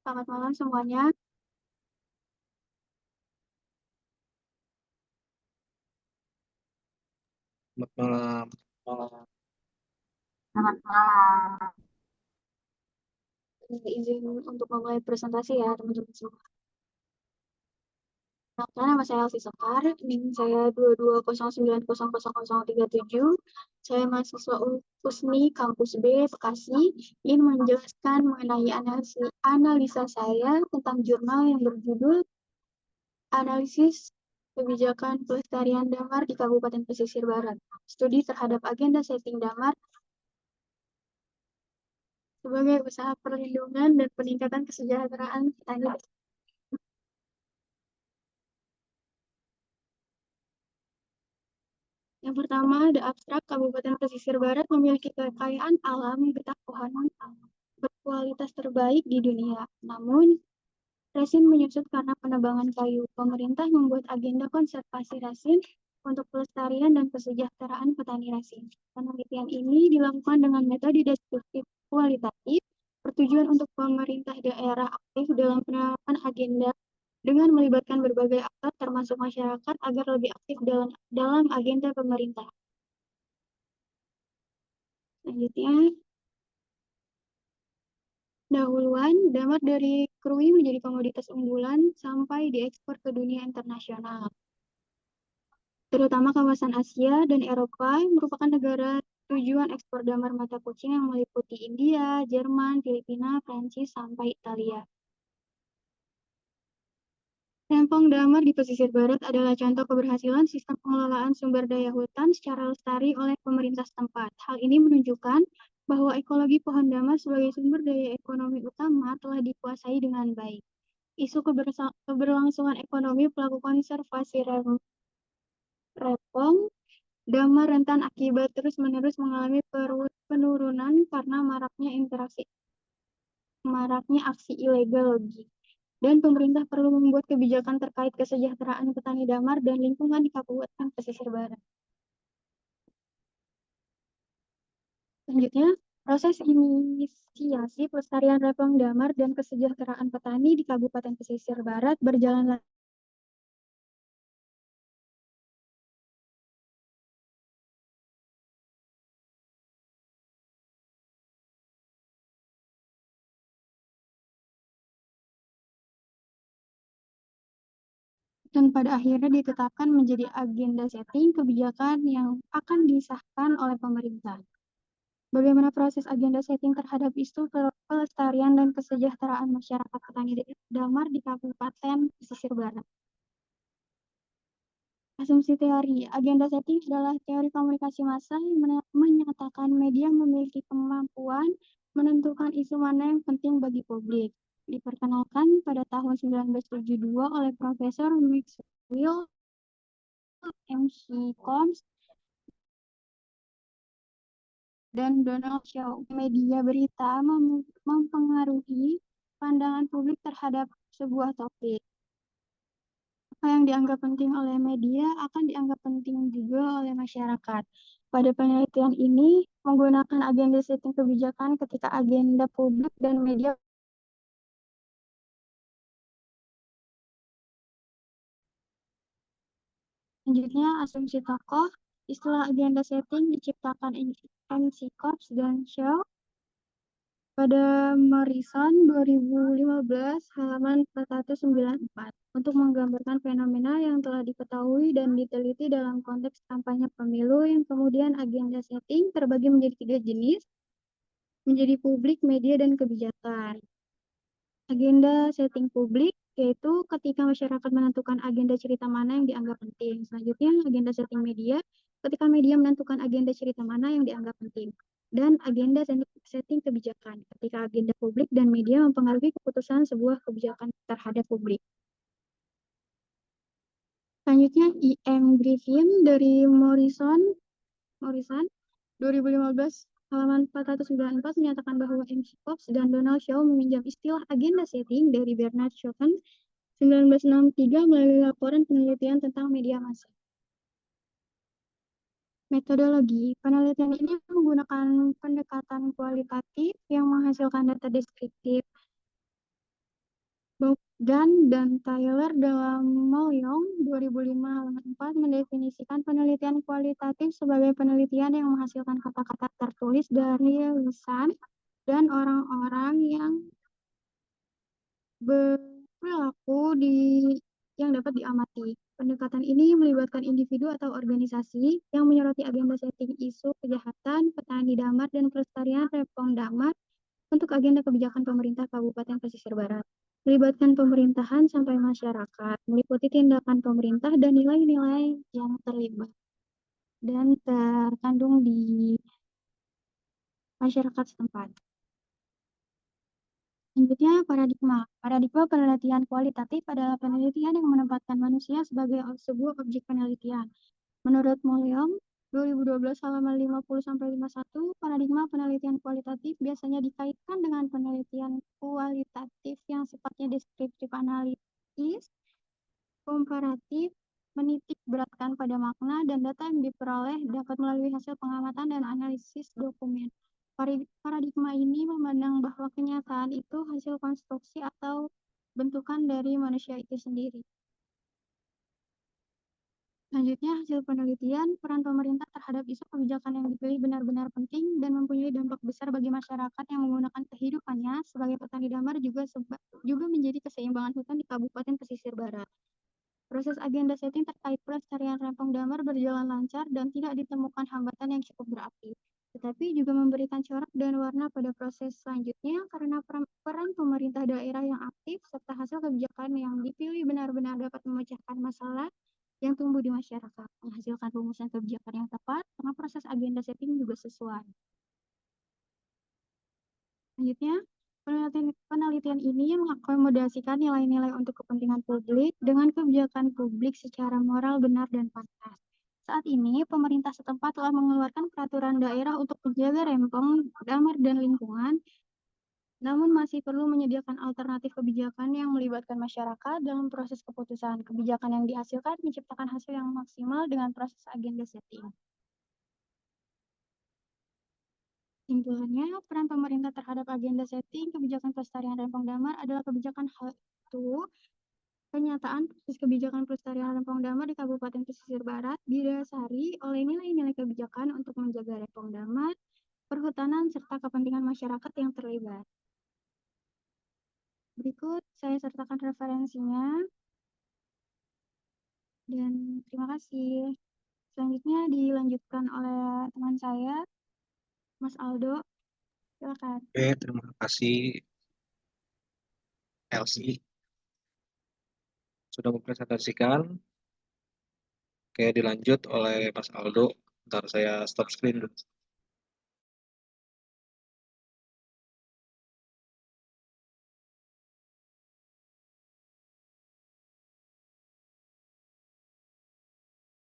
Selamat malam semuanya. Selamat malam. Malam. Selamat malam. Izin untuk memulai presentasi ya teman-teman semua. Nama saya Elvi Sekar, NIM saya 220900037. Saya mahasiswa USNI Kampus B, Bekasi, ingin menjelaskan mengenai analisa saya tentang jurnal yang berjudul Analisis Kebijakan Pelestarian Damar di Kabupaten Pesisir Barat. Studi terhadap agenda setting damar sebagai usaha perlindungan dan peningkatan kesejahteraan petani. Yang pertama, ada abstrak. Kabupaten Pesisir Barat memiliki kekayaan alam getah pohonan berkualitas terbaik di dunia. Namun, resin menyusut karena penebangan kayu. Pemerintah membuat agenda konservasi resin untuk pelestarian dan kesejahteraan petani resin. Penelitian ini dilakukan dengan metode deskriptif kualitatif, bertujuan untuk pemerintah daerah aktif dalam penerapan agenda dengan melibatkan berbagai aktor termasuk masyarakat agar lebih aktif dalam agenda pemerintah. Selanjutnya, dahuluan, damar dari krui menjadi komoditas unggulan sampai diekspor ke dunia internasional. Terutama kawasan Asia dan Eropa merupakan negara tujuan ekspor damar mata kucing yang meliputi India, Jerman, Filipina, Prancis, sampai Italia. Rempong damar di pesisir barat adalah contoh keberhasilan sistem pengelolaan sumber daya hutan secara lestari oleh pemerintah setempat. Hal ini menunjukkan bahwa ekologi pohon damar sebagai sumber daya ekonomi utama telah dikuasai dengan baik. Isu keberlangsungan ekonomi pelaku konservasi rempong damar rentan akibat terus-menerus mengalami penurunan karena maraknya aksi ilegal logging. Dan pemerintah perlu membuat kebijakan terkait kesejahteraan petani damar dan lingkungan di Kabupaten Pesisir Barat. Selanjutnya, proses inisiasi pelestarian rempong damar dan kesejahteraan petani di Kabupaten Pesisir Barat berjalan dan pada akhirnya ditetapkan menjadi agenda setting kebijakan yang akan disahkan oleh pemerintah. Bagaimana proses agenda setting terhadap isu pelestarian dan kesejahteraan masyarakat petani damar di Kabupaten Pesisir Barat? Asumsi teori. Agenda setting adalah teori komunikasi massa yang menyatakan media memiliki kemampuan menentukan isu mana yang penting bagi publik. Diperkenalkan pada tahun 1972 oleh Profesor Maxwell MC Combs dan Donald Shaw. Media berita mempengaruhi pandangan publik terhadap sebuah topik. Apa yang dianggap penting oleh media akan dianggap penting juga oleh masyarakat. Pada penelitian ini, menggunakan agenda setting kebijakan ketika agenda publik dan media. Selanjutnya, asumsi tokoh. Istilah agenda setting diciptakan MC Combs dan Shaw pada Morrison 2015 halaman 494 untuk menggambarkan fenomena yang telah diketahui dan diteliti dalam konteks kampanye pemilu yang kemudian agenda setting terbagi menjadi 3 jenis, menjadi publik, media, dan kebijakan. Agenda setting publik yaitu ketika masyarakat menentukan agenda cerita mana yang dianggap penting. Selanjutnya, agenda setting media ketika media menentukan agenda cerita mana yang dianggap penting. Dan agenda setting kebijakan ketika agenda publik dan media mempengaruhi keputusan sebuah kebijakan terhadap publik. Selanjutnya, I.M. Griffin dari Morrison 2015 halaman 494 menyatakan bahwa MC Cox dan Donald Shaw meminjam istilah agenda setting dari Bernard Schouten 1963 melalui laporan penelitian tentang media massa. Metodologi penelitian ini menggunakan pendekatan kualitatif yang menghasilkan data deskriptif. Dan Tyler dalam Molyong 2005 halaman 4 mendefinisikan penelitian kualitatif sebagai penelitian yang menghasilkan kata-kata tertulis dari lisan dan orang-orang yang berperilaku yang dapat diamati. Pendekatan ini melibatkan individu atau organisasi yang menyoroti agenda setting isu kejahatan, petani damar, dan pelestarian repong damar untuk agenda kebijakan pemerintah Kabupaten Pesisir Barat. Melibatkan pemerintahan sampai masyarakat, meliputi tindakan pemerintah dan nilai-nilai yang terlibat dan terkandung di masyarakat setempat. Selanjutnya, paradigma. Paradigma penelitian kualitatif adalah penelitian yang menempatkan manusia sebagai sebuah objek penelitian. Menurut Molyong, 2012 halaman 50-51, paradigma penelitian kualitatif biasanya dikaitkan dengan penelitian kualitatif yang sifatnya deskriptif analitis, komparatif, menitik beratkan pada makna dan data yang diperoleh dapat melalui hasil pengamatan dan analisis dokumen. Paradigma ini memandang bahwa kenyataan itu hasil konstruksi atau bentukan dari manusia itu sendiri. Selanjutnya, hasil penelitian, peran pemerintah terhadap isu kebijakan yang dipilih benar-benar penting dan mempunyai dampak besar bagi masyarakat yang menggunakan kehidupannya sebagai petani damar juga menjadi keseimbangan hutan di Kabupaten Pesisir Barat. Proses agenda setting terkait pelestarian rempong damar berjalan lancar dan tidak ditemukan hambatan yang cukup berarti, tetapi juga memberikan corak dan warna pada proses selanjutnya karena peran pemerintah daerah yang aktif serta hasil kebijakan yang dipilih benar-benar dapat memecahkan masalah yang tumbuh di masyarakat, menghasilkan rumusan kebijakan yang tepat, karena proses agenda setting juga sesuai. Selanjutnya, penelitian ini mengakomodasikan nilai-nilai untuk kepentingan publik dengan kebijakan publik secara moral benar dan pantas. Saat ini, pemerintah setempat telah mengeluarkan peraturan daerah untuk menjaga rempong, damar, dan lingkungan, namun masih perlu menyediakan alternatif kebijakan yang melibatkan masyarakat dalam proses keputusan. Kebijakan yang dihasilkan menciptakan hasil yang maksimal dengan proses agenda setting. Kesimpulannya, peran pemerintah terhadap agenda setting kebijakan pelestarian rempong damar adalah kebijakan satu. Kenyataan proses kebijakan pelestarian rempong damar di Kabupaten Pesisir Barat didasari oleh nilai-nilai kebijakan untuk menjaga rempong damar, perhutanan, serta kepentingan masyarakat yang terlibat. Berikut saya sertakan referensinya. Dan terima kasih. Selanjutnya dilanjutkan oleh teman saya, Mas Aldo. Silakan. Oke, terima kasih Elsie sudah mempresentasikan. Oke, dilanjut oleh Mas Aldo. Ntar saya stop screen dulu.